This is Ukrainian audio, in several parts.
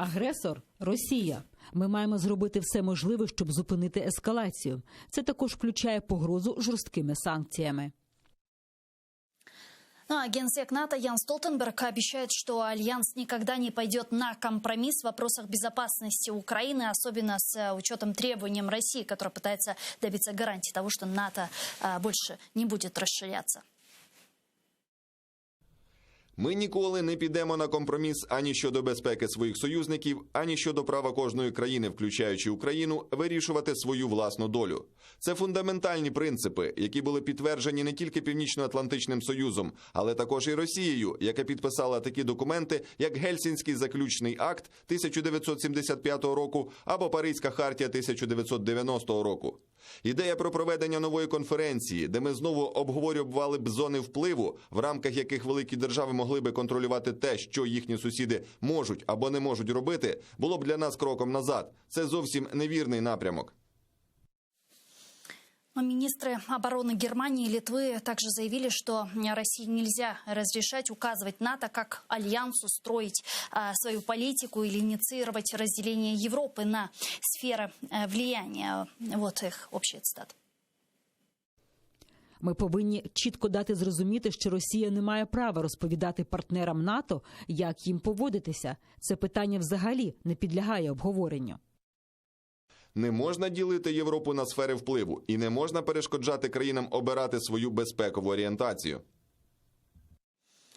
Агресор – Росія. Ми маємо зробити все можливе, щоб зупинити ескалацію. Це також включає погрозу жорсткими санкціями. Генсек НАТО Ян Столтенберг обещает, что Альянс никогда не пойдет на компромисс в вопросах безопасности Украины, особенно с учетом требованиям России, которая пытается добиться гарантии того, что НАТО больше не будет расширяться. Ми ніколи не підемо на компроміс ані щодо безпеки своїх союзників, ані щодо права кожної країни, включаючи Україну, вирішувати свою власну долю. Це фундаментальні принципи, які були підтверджені не тільки Північно-Атлантичним Союзом, але також і Росією, яка підписала такі документи, як Гельсінський заключний акт 1975 року або Паризька хартія 1990 року. Ідея про проведення нової конференції, де ми знову обговорювали б зони впливу, в рамках яких великі держави могли би контролювати те, що їхні сусіди можуть або не можуть робити, було б для нас кроком назад. Це зовсім невірний напрямок. Министры обороны Германии и Литвы также заявили, что России нельзя разрешать указывать НАТО как альянсу строить свою политику или инициировать разделение Европы на сферы влияния. Вот их общая цитата. Ми повинні чітко дати зрозуміти, що Росія не має права розповідати партнерам НАТО, як їм поводитися. Це питання взагалі не підлягає обговоренню. Не можна ділити Європу на сфери впливу і не можна перешкоджати країнам обирати свою безпекову орієнтацію.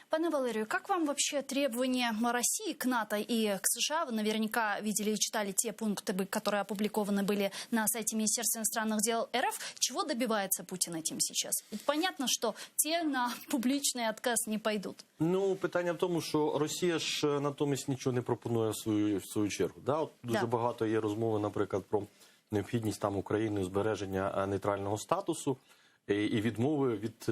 Пане Валерию, как вам вообще требования России к НАТО и к США? Вы наверняка видели и читали те пункты, которые опубликованы были на сайте Министерства иностранных дел РФ. Чего добивается Путин этим сейчас? Ведь понятно, что те на публичный отказ не пойдут. Ну, питання в тому, що Росія ж натомість нічого не пропонує в свою чергу. Да? От дуже багато є розмови, наприклад, про необхідність там України збереження нейтрального статусу і відмови від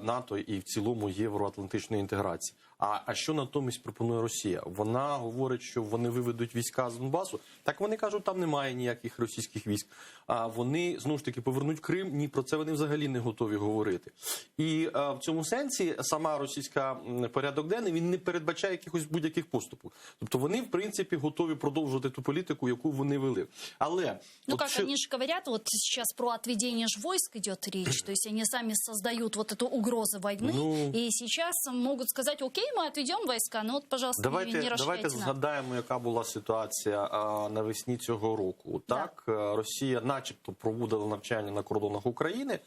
НАТО і в цілому євроатлантичної інтеграції. А що натомість пропонує Росія? Вона говорить, що вони виведуть війська з Донбасу. Так вони кажуть, там немає ніяких російських військ. А вони, знову ж таки, повернуть Крим. Ні, про це вони взагалі не готові говорити. І в цьому сенсі сама російська порядок денний, він не передбачає якихось будь-яких поступок. Тобто вони, в принципі, готові продовжувати ту політику, яку вони вели. Але... Ну, как они же говорят, вот сейчас про отведение ж войск идет речь, то есть они сами создают вот эту угрозу войны, и сейчас могут сказать, окей, ми відведемо війська, ну от, пожалуйста, не розширяйте. Давайте згадаємо, яка була ситуація навесні цього року. Так, Росія начебто проводила навчання на кордонах України,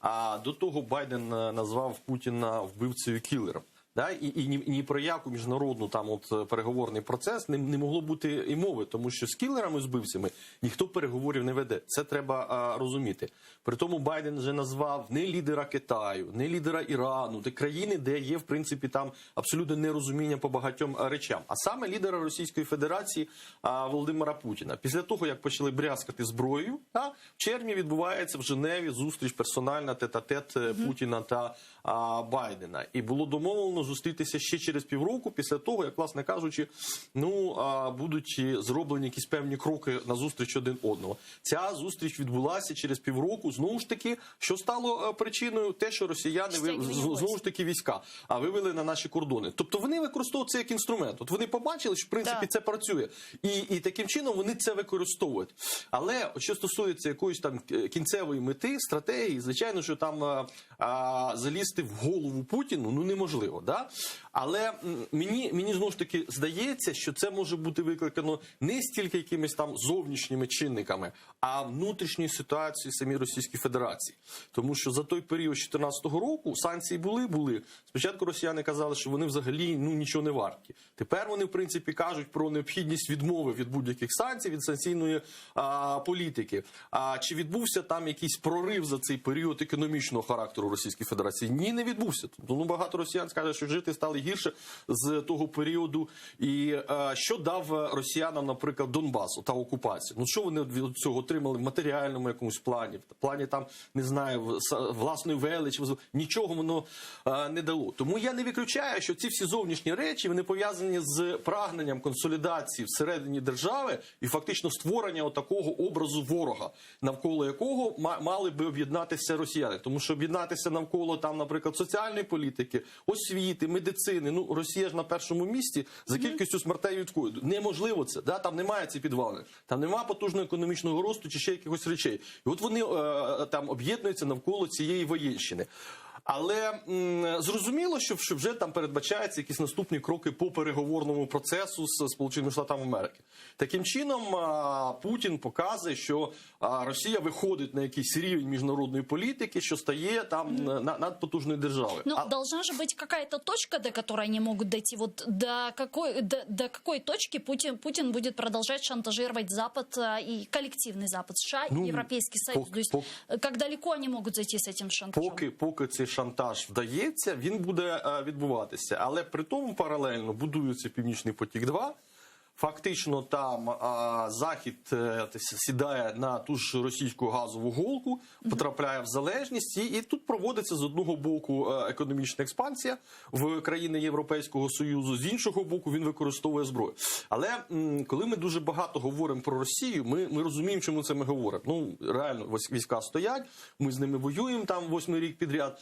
а до того Байден назвав Путіна вбивцею-кілером. Да? І ні про яку міжнародну там от переговорний процес не могло бути і мови, тому що з кілерами, з вбивцями ніхто переговорів не веде. Це треба розуміти. При тому Байден вже назвав не лідера Китаю, не лідера Ірану, де країни, де є, в принципі, там абсолютно нерозуміння по багатьом речам. А саме лідера Російської Федерації Володимира Путіна. Після того, як почали брязкати зброєю, в червні відбувається в Женеві зустріч персональна тет-а-тет Путіна та Байдена. І було домовлено зустрітися ще через півроку після того, як, власне кажучи, будуть зроблені якісь певні кроки на зустріч один одного. Ця зустріч відбулася через півроку, знову ж таки, що стало причиною те, що росіяни знову ж таки війська вивели на наші кордони. Тобто вони використовують це як інструмент. От вони побачили, що в принципі це працює. І таким чином вони це використовують. Але що стосується якоїсь там кінцевої мети, стратегії, звичайно, що там залізти в голову Путіну, неможливо. Да? Але мені знову ж таки здається, що це може бути викликано не стільки якимись там зовнішніми чинниками, а внутрішньою ситуацією самій Російській Федерації. Тому що за той період 2014 року санкції були. Спочатку росіяни казали, що вони взагалі нічого не варті. Тепер вони, в принципі, кажуть про необхідність відмови від будь-яких санкцій, від санкційної політики. Чи відбувся там якийсь прорив за цей період економічного характеру Російської Федерації? Ні, не відбувся. Тобто, багато росіян скаже, що жити стали гірше з того періоду. І що дав росіянам, наприклад, Донбасу та окупацію? Що вони від цього отримали в матеріальному якомусь плані? В плані там, не знаю, власної величі, нічого воно не дало. Тому я не виключаю, що ці всі зовнішні речі, вони пов'язані з прагненням консолідації всередині держави і фактично створення такого образу ворога, навколо якого мали би об'єднатися росіяни. Тому що об'єднатися навколо там, наприклад, соціальної політики, освіти, медицини, частини, ну, Росія ж на першому місці за кількістю смертей від ковіду. Неможливо це, да? Там немає цієї підвалини, там немає потужного економічного росту чи ще якихось речей. І от вони там об'єднуються навколо цієї воєнщини. Але зрозуміло, що вже там передбачаються якісь наступні кроки по переговорному процесу з Сполученими Штатами Америки. Таким чином, Путін показує, що Росія виходить на якийсь рівень міжнародної політики, що стає там надпотужною державою. Но должна же быть какая-то точка, до которой они могут дойти. Вот до какой точки Путин будет продолжать шантажировать Запад и коллективный Запад, США и Европейский Союз? То есть, как далеко они могут зайти с этим шантажом? Поки цей шантаж вдається, він буде відбуватися. Але при тому паралельно будується Північний потік-2. Фактично там Захід сідає на ту ж російську газову голку, потрапляє в залежність, і тут проводиться з одного боку економічна експансія в країни Європейського Союзу, з іншого боку він використовує зброю. Але коли ми дуже багато говоримо про Росію, ми розуміємо, чому це ми говоримо. Ну, реально, війська стоять, ми з ними воюємо там 8-й рік підряд.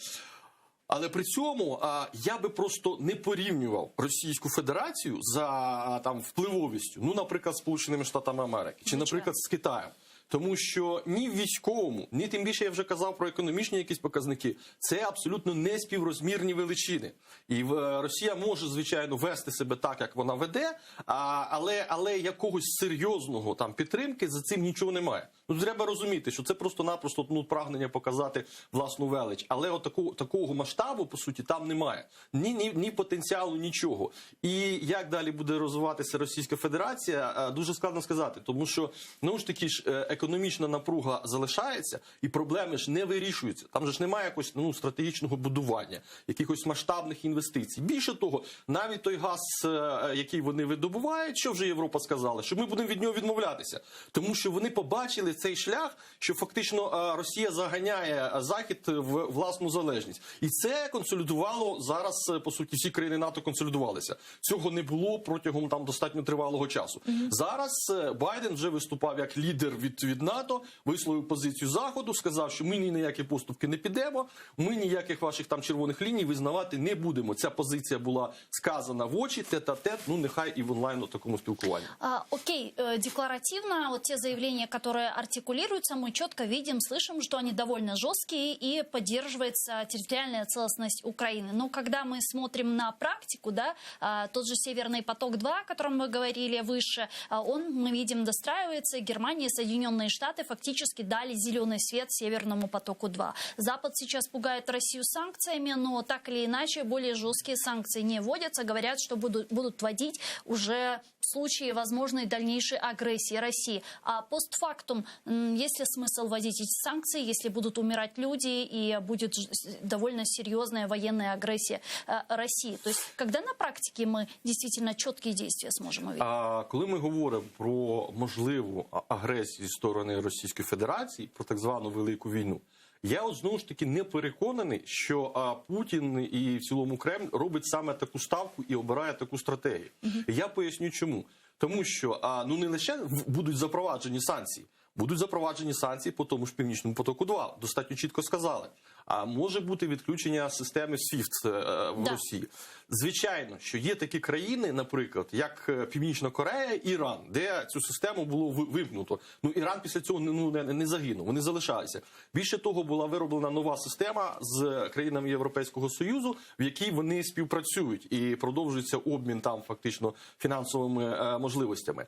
Але при цьому я би просто не порівнював Російську Федерацію за там впливовістю, ну, наприклад, з Сполученими Штатами Америки, чи, наприклад, з Китаєм. Тому що ні в військовому, ні тим більше я вже казав про економічні якісь показники, це абсолютно не співрозмірні величини. І Росія може, звичайно, вести себе так, як вона веде, але якогось серйозного там підтримки за цим нічого немає. Ну, треба розуміти, що це просто-напросто прагнення показати власну велич. Але от такого масштабу, по суті, там немає. Ні потенціалу, нічого. І як далі буде розвиватися Російська Федерація, дуже складно сказати. Тому що, ну ж таки, економічна напруга залишається, і проблеми ж не вирішуються. Там же ж немає якогось стратегічного будування, якихось масштабних інвестицій. Більше того, навіть той газ, який вони видобувають, що вже Європа сказала, що ми будемо від нього відмовлятися. Тому що вони побачили цей шлях, що фактично Росія заганяє Захід в власну залежність. І це консолідувало зараз, по суті, всі країни НАТО консолідувалися. Цього не було протягом там достатньо тривалого часу. Зараз Байден вже виступав як лідер від НАТО, висловив позицію Заходу, сказав, що ми ні на які поступки не підемо, ми ніяких ваших там червоних ліній визнавати не будемо. Ця позиція була сказана в очі, тет-а-тет, ну нехай і в онлайн такому спілкуванні. Окей, декларативно, вот те заявления, которые артикулируются, мы четко видим, слышим, что они довольно жесткие и поддерживается территориальная целостность Украины. Но когда мы смотрим на практику, да, тот же Северный поток-2, о котором мы говорили выше, он, мы видим, достраивается. Германия и Соединенные Штаты фактически дали зеленый свет Северному потоку-2. Запад сейчас пугает Россию санкциями, но так или иначе более жесткие санкции не вводятся. Говорят, что будут вводить уже в случае возможной дальнейшей агрессии России. А постфактум, есть ли смысл вводить эти санкции, если будут умирать люди и будет довольно серьезная военная агрессия России? То есть, когда на практике мы действительно четкие действия сможем увидеть? Коли ми говоримо про можливу агресію зі сторони Російської Федерації, про так звану Велику війну, я от знову ж таки не переконаний, що Путін і в цілому Кремль робить саме таку ставку і обирає таку стратегію. Я поясню чому. Тому що ну не лише будуть запроваджені санкції, будуть запроваджені санкції по тому ж Північному потоку-2. Достатньо чітко сказали. А може бути відключення системи SWIFT в Росії. Звичайно, що є такі країни, наприклад, як Північна Корея, Іран, де цю систему було вимкнуто. Ну, Іран після цього не загинув, вони залишалися. Більше того, була вироблена нова система з країнами Європейського Союзу, в якій вони співпрацюють і продовжується обмін там фактично фінансовими можливостями.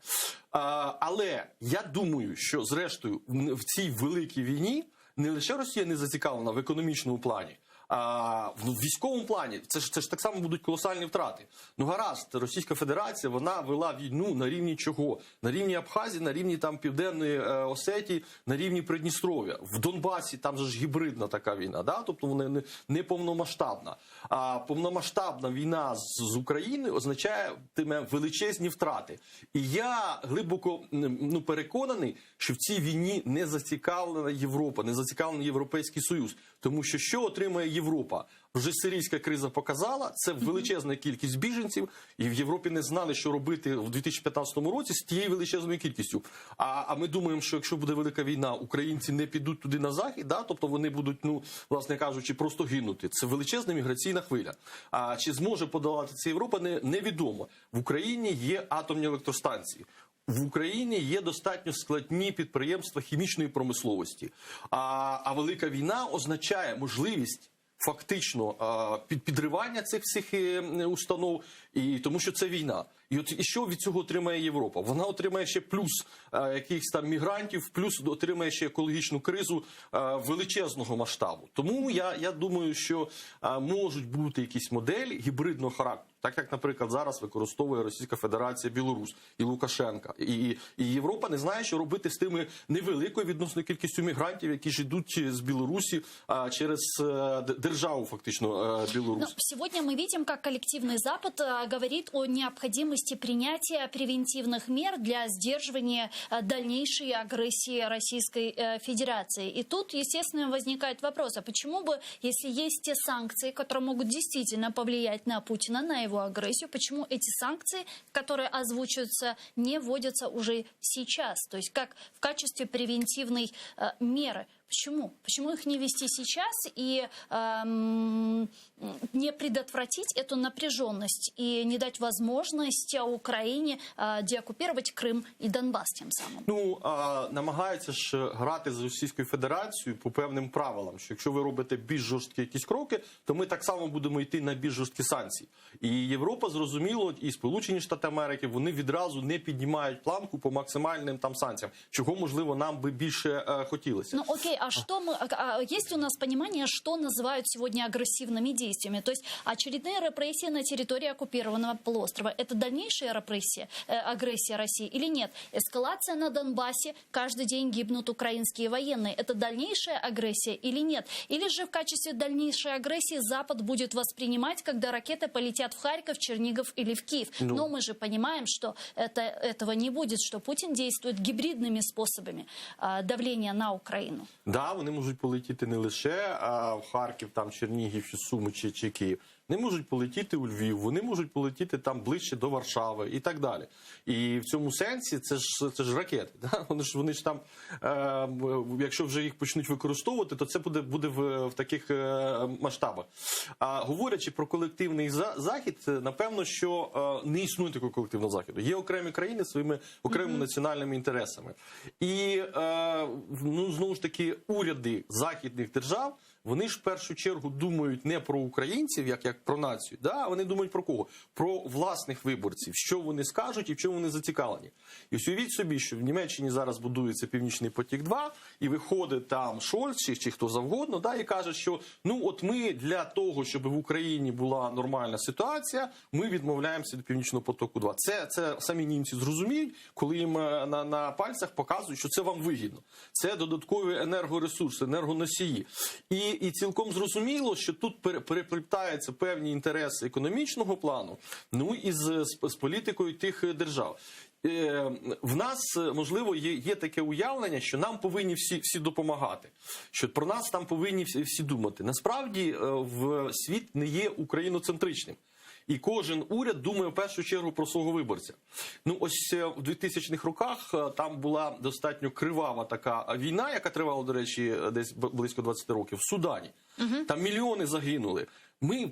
Але я думаю, що зрештою в цій великій війні не лише Росія не зацікавлена в економічному плані, а в військовому плані. Це ж так само будуть колосальні втрати. Ну гаразд, Російська Федерація, вона вела війну на рівні чого? На рівні Абхазії, на рівні там Південної Осетії, на рівні Придністров'я. В Донбасі там же ж гібридна така війна, да? Тобто вона не повномасштабна. А повномасштабна війна з України означатиме величезні втрати. І я глибоко переконаний, що в цій війні не зацікавлена Європа, не зацікавлений Європейський Союз. Тому що отримає Європа. Вже сирійська криза показала, це величезна кількість біженців, і в Європі не знали, що робити в 2015 році з тією величезною кількістю. А ми думаємо, що якщо буде велика війна, українці не підуть туди на захід, да? Тобто вони будуть, власне кажучи, просто гинути. Це величезна міграційна хвиля. А чи зможе подолати це Європа, невідомо. В Україні є атомні електростанції. В Україні є достатньо складні підприємства хімічної промисловості. А велика війна означає можливість фактично підривання цих всіх установ, і тому що це війна. І що від цього отримає Європа? Вона отримає ще плюс якихось там мігрантів, плюс отримає ще екологічну кризу величезного масштабу. Тому я думаю, що можуть бути якісь моделі гібридного характеру. Так як, наприклад, зараз використовує Російська Федерація Білорусь і Лукашенка. І Європа не знає, що робити з тими невеликою відносно кількістю мігрантів, які ж йдуть з Білорусі через державу, фактично, Білорусь. Сегодня мы видим, как коллективный Запад говорит о необходимости принятия превентивных мер для сдерживания дальнейшей агрессии Российской Федерации. И тут, естественно, возникает вопрос, а почему бы, если есть те санкции, которые могут действительно повлиять на Путина, на его агрессию, почему эти санкции, которые озвучиваются, не вводятся уже сейчас? То есть как в качестве превентивной меры. Почему? Почему их не вести сейчас и не предотвратить эту напряженность и не дать возможность Украине деоккупировать Крым и Донбасс тем самым? Намагаються ж грати з Російською Федерацією по певним правилам, що якщо ви робите більш жорсткі якісь кроки, то ми так само будемо йти на більш жорсткі санкції. І Європа, зрозуміло, і Сполучені Штати Америки, вони відразу не піднімають планку по максимальним там санкціям, чого, можливо, нам би більше хотілося. Ну окей, есть у нас понимание, что называют сегодня агрессивными действиями? То есть очередные репрессии на территории оккупированного полуострова – это дальнейшая репрессия, агрессия России или нет? Эскалация на Донбассе, каждый день гибнут украинские военные – это дальнейшая агрессия или нет? Или же в качестве дальнейшей агрессии Запад будет воспринимать, когда ракеты полетят в Харьков, Чернигов или в Киев? Но мы же понимаем, что этого не будет, что Путин действует гибридными способами давления на Украину. Да, вони можуть полетіти не лише в Харків, там Чернігів, чи Суми, чи Київ. Вони можуть полетіти у Львів, вони можуть полетіти там ближче до Варшави і так далі. І в цьому сенсі це ж ракети. Да? Вони ж там, якщо вже їх почнуть використовувати, то це буде в таких масштабах. Говорячи про колективний захід, напевно, що не існує такого колективного заходу. Є окремі країни зі своїми окремими національними інтересами. І, знову ж таки, уряди західних держав, вони ж в першу чергу думають не про українців, як про націю, да? Вони думають про кого? Про власних виборців, що вони скажуть і в чому вони зацікавлені. І уявіть собі, що в Німеччині зараз будується Північний потік-2, і виходить там Шольц чи хто завгодно, да, і каже, що от ми для того, щоб в Україні була нормальна ситуація, ми відмовляємося від Північного потоку-2. Це самі німці зрозуміють, коли їм на пальцях показують, що це вам вигідно. Це додаткові енергоресурси, енергоносії. І цілком зрозуміло, що тут переплітаються певні інтереси економічного плану, і з політикою тих держав. В нас, можливо, є таке уявлення, що нам повинні всі допомагати, що про нас там повинні всі думати. Насправді, світ не є україноцентричним. І кожен уряд думає в першу чергу про свого виборця. Ось в 2000-х роках там була достатньо кривава така війна, яка тривала, до речі, десь близько 20 років, в Судані. Там мільйони загинули. Ми,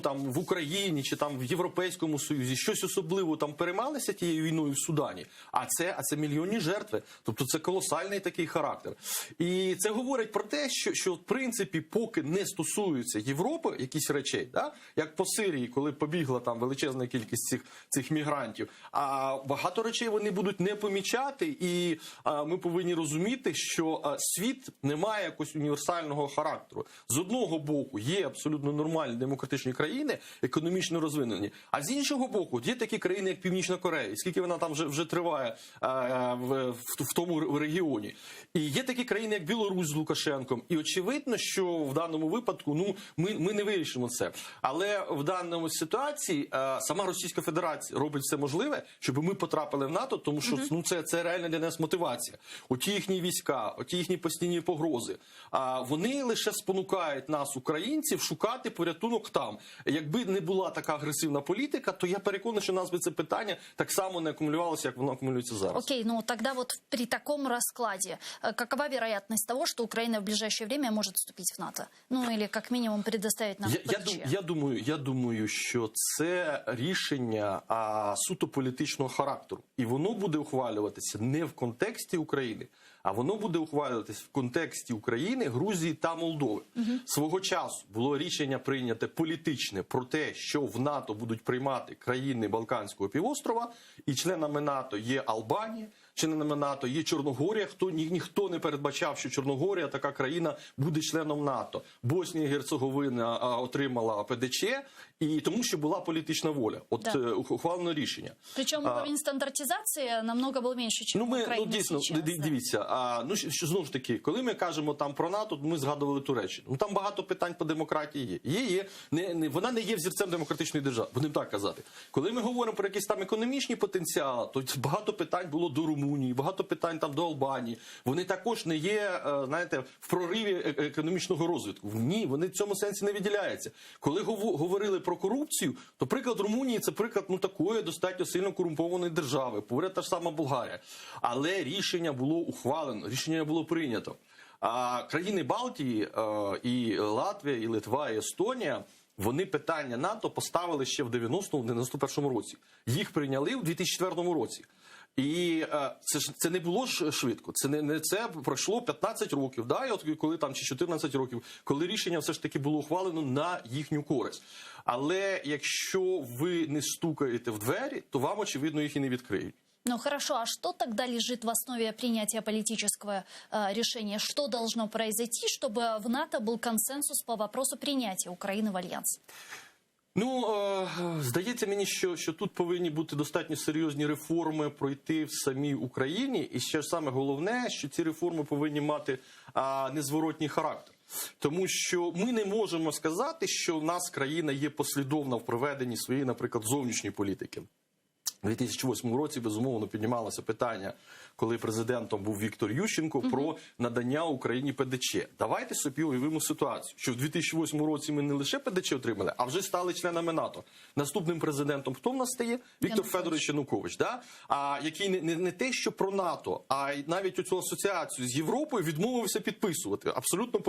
там в Україні чи там в Європейському Союзі щось особливо там переймалися тією війною в Судані, а це мільйонні жертви. Тобто це колосальний такий характер. І це говорить про те, що в принципі, поки не стосуються Європи якісь речей, да? Як по Сирії, коли побігла там величезна кількість цих мігрантів, а багато речей вони будуть не помічати, і ми повинні розуміти, що світ не має якогось універсального характеру. З одного боку, є абсолютно нормальні демократичні країни, економічно розвинені. А з іншого боку, є такі країни, як Північна Корея, скільки вона там вже триває в тому регіоні. І є такі країни, як Білорусь з Лукашенком. І очевидно, що в даному випадку ми не вирішимо це. Але в даному ситуації сама Російська Федерація робить все можливе, щоб ми потрапили в НАТО, тому що це реально для нас мотивація. Оті їхні війська, оті їхні постійні погрози, вони лише спонукають нас, українців, шукати порятунок там. Якби не була така агресивна політика, то я переконаний, що нас би це питання так само не акумулювалося, як воно акумулюється зараз. Окей, ну тогда вот при таком раскладе, какова вероятность того, что Украина в ближайшее время может вступить в НАТО? Ну или как минимум предоставить нам ПДЧ? Я думаю, що це рішення суто політичного характеру. І воно буде ухвалюватися не в контексті України, а воно буде ухвалюватися в контексті України, Грузії та Молдови. Свого часу було рішення прийняте політичне про те, що в НАТО будуть приймати країни Балканського півострова, і членами НАТО є Албанія, членами НАТО є Чорногорія. Ніхто не передбачав, що Чорногорія, така країна, буде членом НАТО. Боснія і Герцеговина отримала ПДЧ, і тому що була політична воля. Ухвалено рішення. Причому уровень стандартизації намного був менше, ніж в Україні дійсно, зараз. дивіться, знову ж таки, коли ми кажемо там про НАТО, ми згадували Туреччину. Там багато питань по демократії є. Вона не є взірцем демократичної держави, будемо так казати. Коли ми говоримо про якісь там економічні потенціали, то багато питань було до Румунії, багато питань там до Албанії. Вони також не є, знаєте, в прориві економічного розвитку. Ні, вони в цьому сенсі не виділяються. Коли говорили про корупцію, то приклад Румунії – це приклад такої достатньо сильно корумпованої держави. Поряд та ж сама Болгарія. Але рішення було ухвалено, рішення було прийнято. А країни Балтії, і Латвія, і Литва, і Естонія, вони питання НАТО поставили ще в 91-му році. Їх прийняли в 2004 році. І це не було ж швидко. Це пройшло 15 років, і от коли там чи 14 років, коли рішення все ж таки було ухвалено на їхню користь. Але якщо ви не стукаєте в двері, то вам, очевидно, їх і не відкриють. Ну хорошо, а что тогда лежит в основе принятия политического решения? Что должно произойти, чтобы в НАТО был консенсус по вопросу принятия Украины в Альянс? Здається мені, що тут повинні бути достатньо серйозні реформи пройти в самій Україні. І ще ж саме головне, що ці реформи повинні мати незворотній характер. Тому що ми не можемо сказати, що в нас країна є послідовна в проведенні своєї, наприклад, зовнішньої політики. У 2008 році, безумовно, піднімалося питання, коли президентом був Віктор Ющенко, про надання Україні ПДЧ. Давайте собі уявимо ситуацію, що в 2008 році ми не лише ПДЧ отримали, а вже стали членами НАТО. Наступним президентом хто в нас стає? Віктор Федорович Янукович, який не те, що про НАТО, а й навіть оцю асоціацію з Європою відмовився підписувати, абсолютно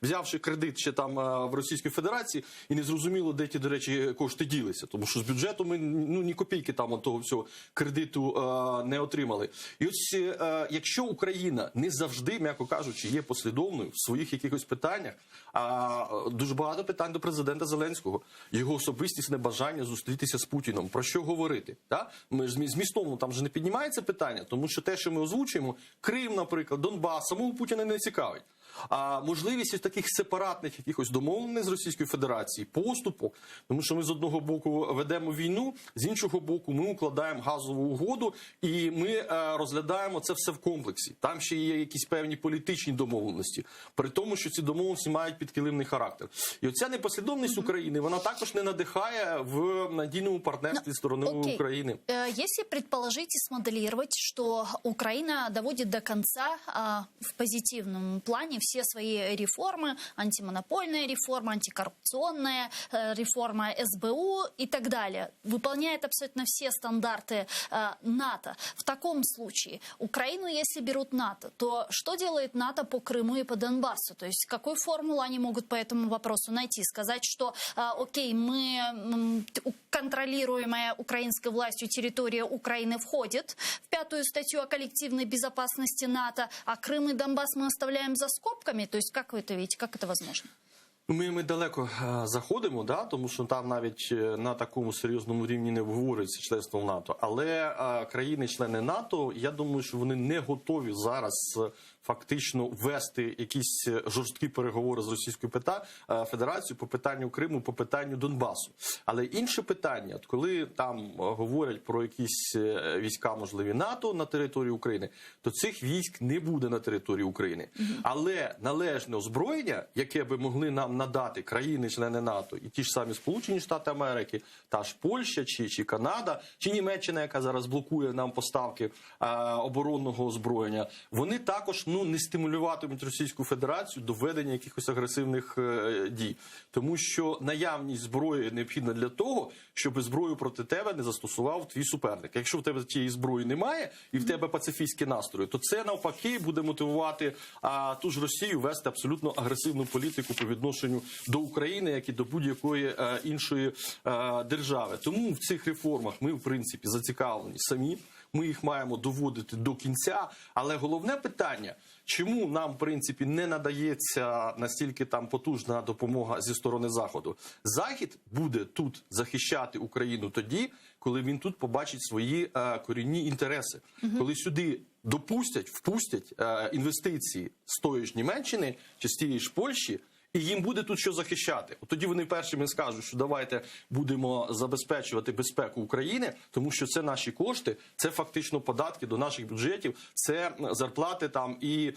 взявши кредит ще там в Російській Федерації, і незрозуміло, де ті, до речі, кошти ділися. Тому що з бюджету ми ні копійки там того всього кредиту не отримали. І ось якщо Україна не завжди, м'яко кажучи, є послідовною в своїх якихось питаннях, дуже багато питань до президента Зеленського, його особистісне бажання зустрітися з Путіном. Про що говорити? Ми змістовно там же не піднімається питання, тому що те, що ми озвучуємо, Крим, наприклад, Донбас, самого Путіна не цікавить. А можливість таких сепаратних якихось домовленостей з Російською Федерацією, поступок, тому що ми з одного боку ведемо війну, з іншого боку ми укладаємо газову угоду і ми розглядаємо це все в комплексі. Там ще є якісь певні політичні домовленості, при тому, що ці домовленості мають підкилимний характер. І оця непослідовність України, вона також не надихає в надійному партнерстві сторони України. Если предположить и смоделировать, что Украина доводит до конца в позитивном плане все свои реформы, антимонопольная реформа, антикоррупционная реформа, СБУ и так далее, выполняет абсолютно все стандарты НАТО. В таком случае Украину, если берут НАТО, то что делает НАТО по Крыму и по Донбассу? То есть какую формулу они могут по этому вопросу найти? Сказать, что окей, мы контролируемая украинской властью территория Украины входит в 5-ю статью о коллективной безопасности НАТО, а Крым и Донбасс мы оставляем за скобками? То есть как вы это видите, как это возможно? Ми далеко заходимо, да, тому що там навіть на такому серйозному рівні не обговорюється членство в НАТО. Але країни-члени НАТО, я думаю, що вони не готові зараз фактично вести якісь жорсткі переговори з Російською Федерацією по питанню Криму, по питанню Донбасу. Але інше питання, от коли там говорять про якісь війська, можливі НАТО на території України, то цих військ не буде на території України. Але належне озброєння, яке би могли нам надати країни-члени НАТО, і ті ж самі Сполучені Штати Америки, та ж Польща, чи Канада, чи Німеччина, яка зараз блокує нам поставки оборонного озброєння, вони також не стимулюватимуть Російську Федерацію до ведення якихось агресивних дій. Тому що наявність зброї необхідна для того, щоб зброю проти тебе не застосував твій суперник. Якщо в тебе цієї зброї немає і в тебе пацифістські настрої, то це навпаки буде мотивувати ту ж Росію вести абсолютно агресивну політику по відношенню до України, як і до будь-якої іншої держави. Тому в цих реформах ми, в принципі, зацікавлені самі. Ми їх маємо доводити до кінця. Але головне питання, чому нам, в принципі, не надається настільки там потужна допомога зі сторони Заходу? Захід буде тут захищати Україну тоді, коли він тут побачить свої корінні інтереси. Коли сюди впустять інвестиції з тої ж Німеччини чи з тієї ж Польщі, і їм буде тут що захищати. От тоді вони першими скажуть, що давайте будемо забезпечувати безпеку України, тому що це наші кошти, це фактично податки до наших бюджетів, це зарплати там і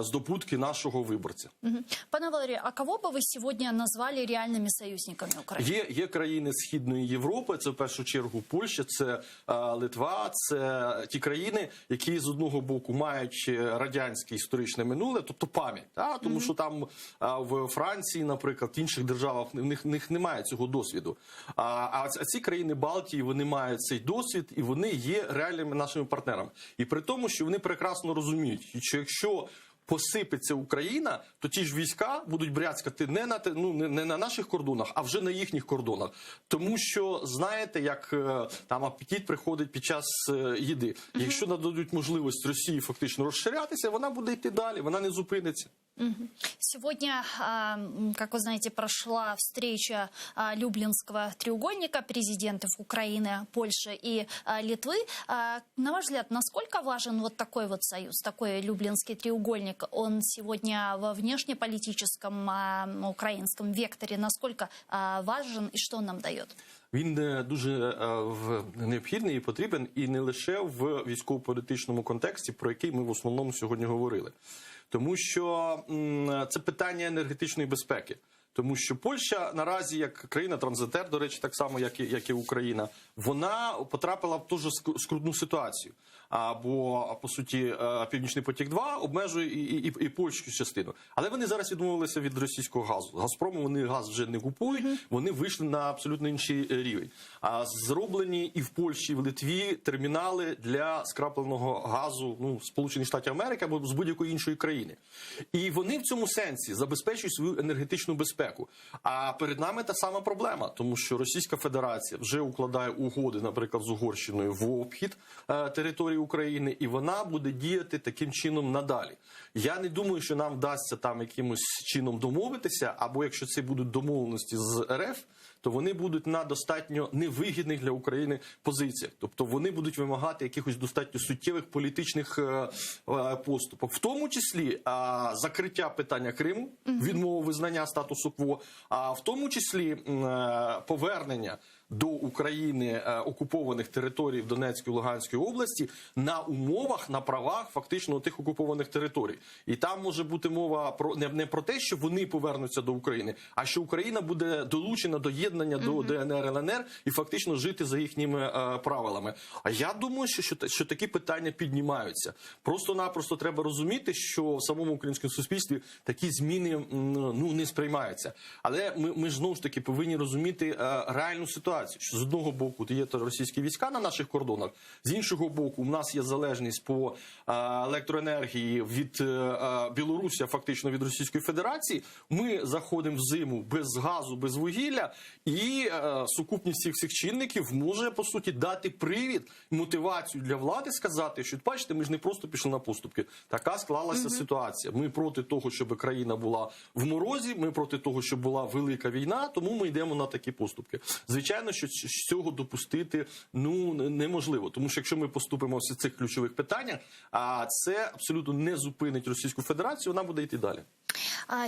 здобутки нашого виборця. Пане Валерію, а кого би ви сьогодні назвали реальними союзниками України? Є країни Східної Європи, це в першу чергу Польща, це Литва, це ті країни, які з одного боку мають радянське історичне минуле, тобто пам'ять, тому що там в Франції, наприклад, в інших державах в них немає цього досвіду. А ці країни Балтії, вони мають цей досвід і вони є реальними нашими партнерами. І при тому, що вони прекрасно розуміють, що якщо посипеться Україна, то ті ж війська будуть бряцкати не на наших кордонах, а вже на їхніх кордонах. Тому що, знаєте, як там апетит приходить під час їди. Якщо нададуть можливість Росії фактично розширятися, вона буде йти далі, вона не зупиниться. Сегодня, как вы знаете, прошла встреча Люблинского треугольника президентов Украины, Польши и Литвы. На ваш взгляд, насколько важен вот такой вот союз, такой Люблинский треугольник? Он сегодня во внешнеполитическом украинском векторе насколько важен и что он нам дает? Він дуже необхідний і потрібен і не лише в військово-політичному контексті, про який ми в основному сьогодні говорили. Тому що це питання енергетичної безпеки. Тому що Польща наразі, як країна-транзитер, до речі, так само, як і Україна, вона потрапила в дуже скрутну ситуацію. Бо, по суті, Північний потік-2 обмежує і польську частину. Але вони зараз відмовилися від російського газу. Газпрому вони газ вже не купують, вони вийшли на абсолютно інший рівень. Зроблені і в Польщі, і в Литві термінали для скрапленого газу Сполучених Штатів Америки або з будь-якої іншої країни. І вони в цьому сенсі забезпечують свою енергетичну безпеку. А перед нами та сама проблема, тому що Російська Федерація вже укладає угоди, наприклад, з Угорщиною в обхід території України, і вона буде діяти таким чином надалі. Я не думаю, що нам вдасться там якимось чином домовитися, або якщо це будуть домовленості з РФ, то вони будуть на достатньо невигідних для України позиціях. Тобто вони будуть вимагати якихось достатньо суттєвих політичних поступок. В тому числі закриття питання Криму, відмову визнання статусу кво, а в тому числі повернення до України окупованих територій в Донецькій і Луганській області на умовах, на правах фактично тих окупованих територій. І там може бути мова не про те, що вони повернуться до України, а що Україна буде долучена до єднання до ДНР, ЛНР і фактично жити за їхніми правилами. А я думаю, що такі питання піднімаються. Просто-напросто треба розуміти, що в самому українському суспільстві такі зміни не сприймаються. Але ми ж знову ж таки повинні розуміти реальну ситуацію. ситуацію, що з одного боку є російські війська на наших кордонах, з іншого боку, у нас є залежність по електроенергії від Білорусі, а фактично від Російської Федерації. Ми заходимо в зиму без газу, без вугілля, і сукупність всіх цих чинників може, по суті, дати привід, мотивацію для влади сказати, що, бачите, ми ж не просто пішли на поступки. Така склалася ситуація. Ми проти того, щоб країна була в морозі, ми проти того, щоб була велика війна, тому ми йдемо на такі поступки. Звичайно, що цього допустити неможливо, тому що якщо ми поступимо в цих ключових питаннях, це абсолютно не зупинить Російську Федерацію, вона буде йти далі.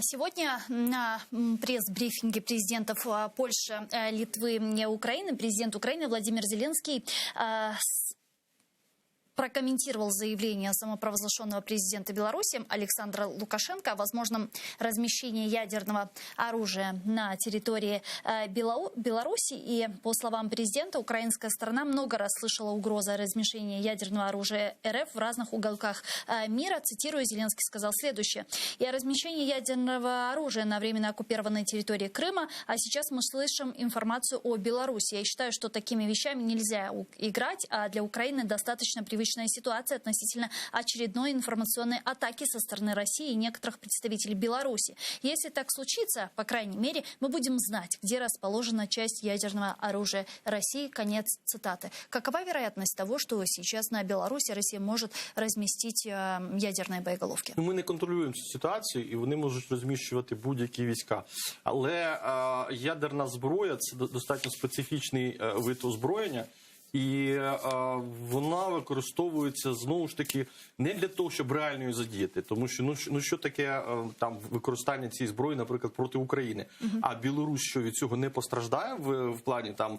Сегодня на пресс-брифинге президентов Польши, Литвы и Украины президент Украины Владимир Зеленский прокомментировал заявление самопровозглашенного президента Беларуси Александра Лукашенко о возможном размещении ядерного оружия на территории Беларуси. И, по словам президента, украинская сторона много раз слышала угрозы о размещении ядерного оружия РФ в разных уголках мира. Цитирую, Зеленский сказал следующее. «И о размещении ядерного оружия на временно оккупированной территории Крыма, а сейчас мы слышим информацию о Беларуси. Я считаю, что такими вещами нельзя играть, а для Украины достаточно привычная ситуация относительно очередной информационной атаки со стороны России и некоторых представителей Беларуси. Если так случится, по крайней мере, мы будем знать, где расположена часть ядерного оружия России». Конец цитаты. Какова вероятность того, что сейчас на Беларуси Россия может разместить ядерные боеголовки? Ми не контролюємо цю ситуацію, і вони можуть розміщувати будь-які війська. Але ядерна зброя – це достатньо специфічний вид озброєння. І вона використовується, знову ж таки, не для того, щоб реально її задіяти. Тому що, що таке там використання цієї зброї, наприклад, проти України? А Білорусь, що від цього не постраждає в плані там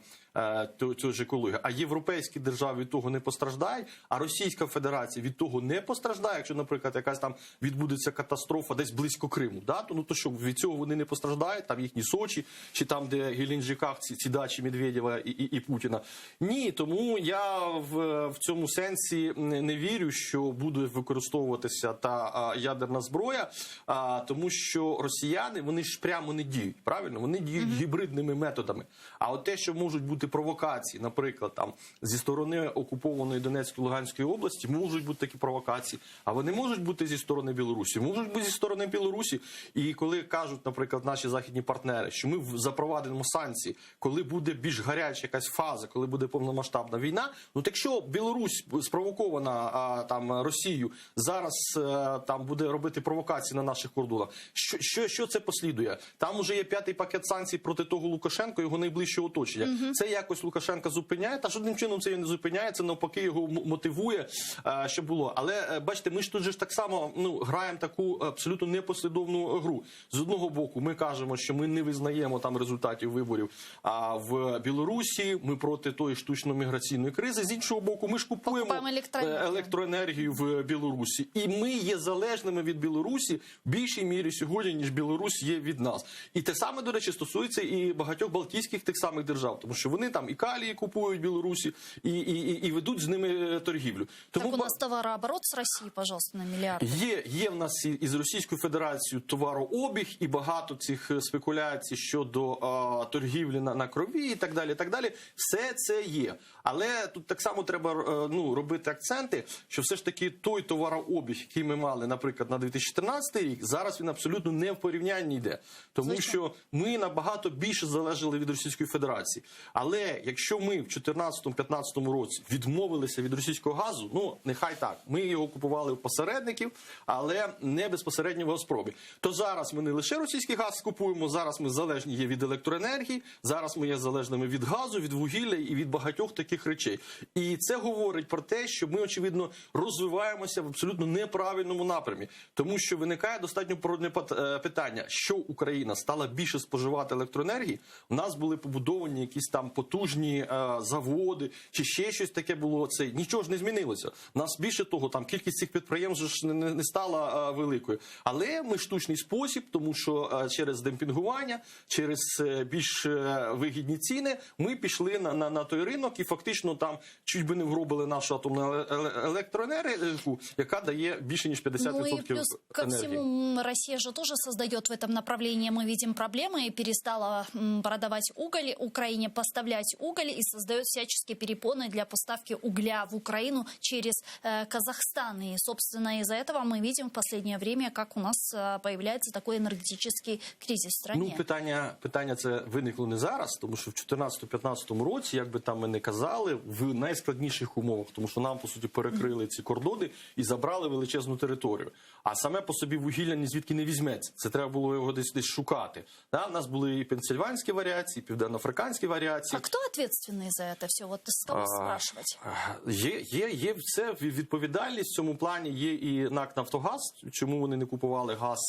цього ж екології? А європейські держави від того не постраждають? А Російська Федерація від того не постраждає? Якщо, наприклад, якась там відбудеться катастрофа десь близько Криму, да? То що, від цього вони не постраждають? Там їхні Сочі, чи там, де в Геленджиках ці дачі Медведєва і Путіна? Ні, тому я в цьому сенсі не вірю, що буде використовуватися та ядерна зброя, тому що росіяни, вони ж прямо не діють, правильно? Вони діють гібридними методами. А от те, що можуть бути провокації, наприклад, там зі сторони окупованої Донецької, Луганської області, можуть бути такі провокації, а вони можуть бути зі сторони Білорусі, можуть бути зі сторони Білорусі. І коли кажуть, наприклад, наші західні партнери, що ми запровадимо санкції, коли буде більш гаряча якась фаза, коли буде повномасштабна війна, так якщо Білорусь спровокована там Росією зараз там буде робити провокації на наших кордонах, що це послідує? Там уже є 5-й пакет санкцій проти того Лукашенка, його найближчого оточення. Це якось Лукашенка зупиняє, та жодним чином це не зупиняє, це навпаки його мотивує, що було. Але бачите, ми ж тут же так само граємо таку абсолютно непослідовну гру. З одного боку ми кажемо, що ми не визнаємо там результатів виборів в Білорусі, ми проти тої штучно-міграційної кризи. З іншого боку, ми ж купуємо електроенергію в Білорусі. І ми є залежними від Білорусі в більшій мірі сьогодні, ніж Білорусь є від нас. І те саме, до речі, стосується і багатьох балтійських тих самих держав. Тому що вони там і калії купують в Білорусі, і ведуть з ними торгівлю. Тому так у нас товарооборот з Росії, пожалуйста, на мільярди. Є в нас із Російською Федерацією товарообіг, і багато цих спекуляцій щодо торгівлі на крові і так далі, і так далі. Все це є. Але тут так само треба робити акценти, що все ж таки той товарообіг, який ми мали, наприклад, на 2014 рік, зараз він абсолютно не в порівнянні йде. Тому що ми набагато більше залежали від Російської Федерації. Але якщо ми в 2014-2015 році відмовилися від російського газу, нехай так, ми його купували у посередників, але не безпосередньо в Газпромі. То зараз ми не лише російський газ купуємо, зараз ми залежні є від електроенергії, зараз ми є залежними від газу, від вугілля і від багатьох таких речей. І це говорить про те, що ми, очевидно, розвиваємося в абсолютно неправильному напрямі. Тому що виникає достатньо природне питання, що Україна стала більше споживати електроенергії, у нас були побудовані якісь там потужні заводи, чи ще щось таке було, нічого ж не змінилося. У нас більше того, там кількість цих підприємств ж не стала великою. Але ми штучний спосіб, тому що через демпінгування, через більш вигідні ціни, ми пішли на той ринок і фактично там чуть би не вгробили нашу атомну електроенергію, яка дає більше ніж 50% энергии. Ну и плюс ко всему, Россия же тоже создает в этом направлении, мы видим, проблемы и перестала продавать уголь Украине, поставлять поставлять уголь и создает всяческие перепоны для поставки угля в Украину через Казахстан. И, собственно, из-за этого мы видим в последнее время, как у нас появляется такой энергетический кризис в стране. Ну, питання це виникло не зараз, тому що в 2014-2015 році, як би там ми не казали, в найскладніших умовах, тому що нам, по суті, перекрили ці кордони і забрали величезну територію. А саме по собі вугілля ні звідки не візьметься. Це треба було його десь шукати. Да? У нас були і пенсильванські варіації, і південноафриканські варіації. А кто ответственный за это все? Вот с кого спрашивать? Є все, відповідальність в цьому плані є і НАК «Нафтогаз», чому вони не купували газ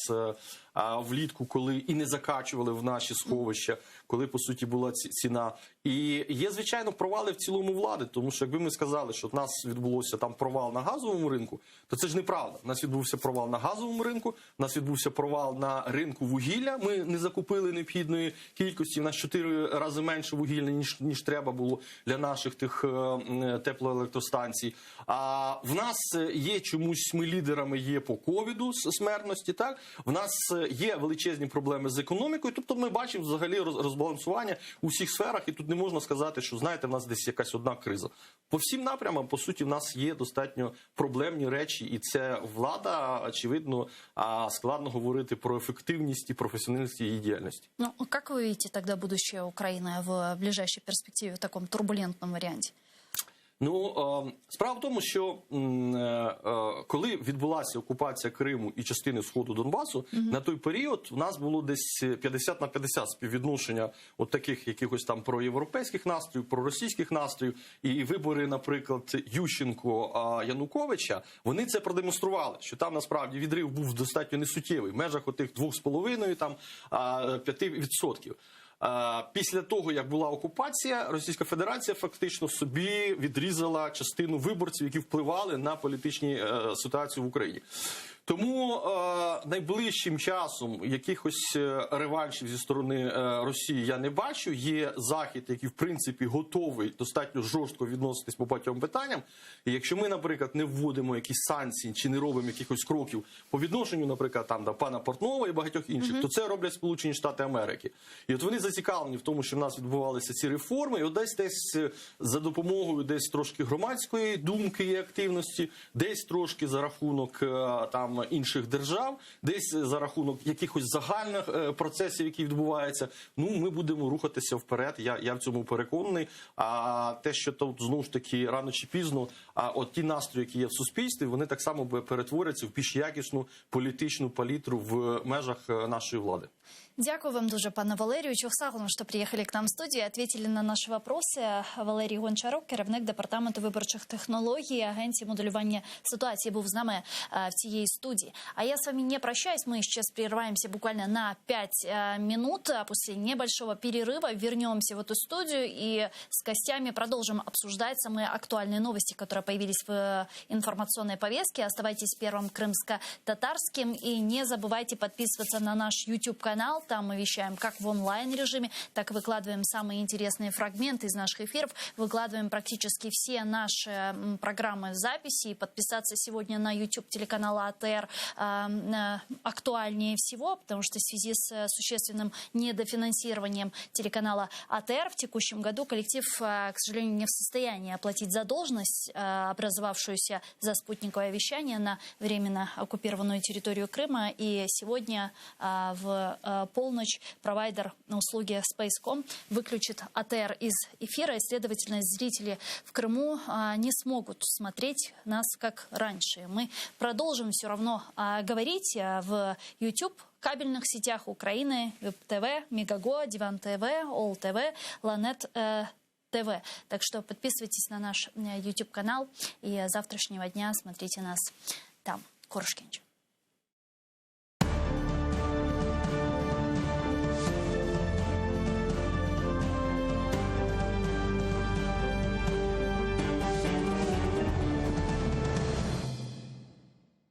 влітку, коли і не закачували в наші сховища, коли, по суті, була ціна. І є, звичайно, провали в цілому влади, тому що якби ми сказали, що в нас відбулося там провал на газовому ринку, то це ж неправда. У нас відбувся провал на газовому ринку, у нас відбувся провал на ринку вугілля, ми не закупили необхідної кількості, в нас 4 рази менше вугілля, ніж треба було для наших тих теплоелектростанцій. А в нас є чомусь, ми лідерами є по ковіду, смертності, так? В нас є величезні проблеми з економікою, тобто ми бачимо взагалі розбалансування у всіх сферах, і тут не можна сказати, що, знаєте, в нас десь якась одна криза. По всім напрямам, по суті, в нас є достатньо проблемні речі, і це влада, очевидно, складно говорити про ефективність і професіональність її діяльності. Ну, как вы видите тогда будущее Украины в ближайшей перспективе, в таком турбулентном варианте? Ну, справа в тому, що коли відбулася окупація Криму і частини Сходу Донбасу, на той період у нас було десь 50 на 50 співвідношення от таких якихось там проєвропейських настроїв, проросійських настроїв. І вибори, наприклад, Ющенко-Януковича, вони це продемонстрували, що там насправді відрив був достатньо несуттєвий, в межах отих 2,5-5%. Після того, як була окупація, Російська Федерація фактично собі відрізала частину виборців, які впливали на політичну ситуацію в Україні. Тому найближчим часом якихось реваншів зі сторони Росії я не бачу. Є Захід, який, в принципі, готовий достатньо жорстко відноситись по багатьом питанням. І якщо ми, наприклад, не вводимо якісь санкції чи не робимо якихось кроків по відношенню, наприклад, там до пана Портнова і багатьох інших, то це роблять Сполучені Штати Америки. І от вони зацікавлені в тому, що в нас відбувалися ці реформи, і от десь за допомогою десь трошки громадської думки і активності, десь трошки за рахунок там інших держав, десь за рахунок якихось загальних процесів, які відбуваються, ну, ми будемо рухатися вперед, я в цьому переконаний. А те, що тут, знову ж таки, рано чи пізно, от ті настрої, які є в суспільстві, вони так само перетворяться в більш якісну політичну палітру в межах нашої влади. Дякую вам дуже, пане Валерію. Чухсагну, що приїхали к нам в студію, ответили на наші вопроси. Валерій Гончарук, керівник департаменту виборчих технологій, агенції моделювання ситуації, був з нами в цієї студії. А я с вами не прощаюсь, мы сейчас прерываемся буквально на 5 минут, а после небольшого перерыва вернемся в эту студию и с гостями продолжим обсуждать самые актуальные новости, которые появились в информационной повестке. Оставайтесь первым крымско-татарским и не забывайте подписываться на наш YouTube-канал. Там мы вещаем как в онлайн-режиме, так и выкладываем самые интересные фрагменты из наших эфиров. Выкладываем практически все наши программы в записи. И подписаться сегодня на YouTube-телеканал АТР актуальнее всего, потому что в связи с существенным недофинансированием телеканала АТР в текущем году коллектив, к сожалению, не в состоянии оплатить задолженность, образовавшуюся за спутниковое вещание на временно оккупированную территорию Крыма. И сегодня в полночь провайдер услуги Space.com выключит АТР из эфира, и, следовательно, зрители в Крыму не смогут смотреть нас как раньше. Мы продолжим все равно говорить в YouTube, кабельных сетях Украины, Веб-ТВ, Мегаго, Диван ТВ, Ол ТВ, Ланет ТВ. Так что подписывайтесь на наш YouTube-канал и с завтрашнего дня смотрите нас там. Корушкинч.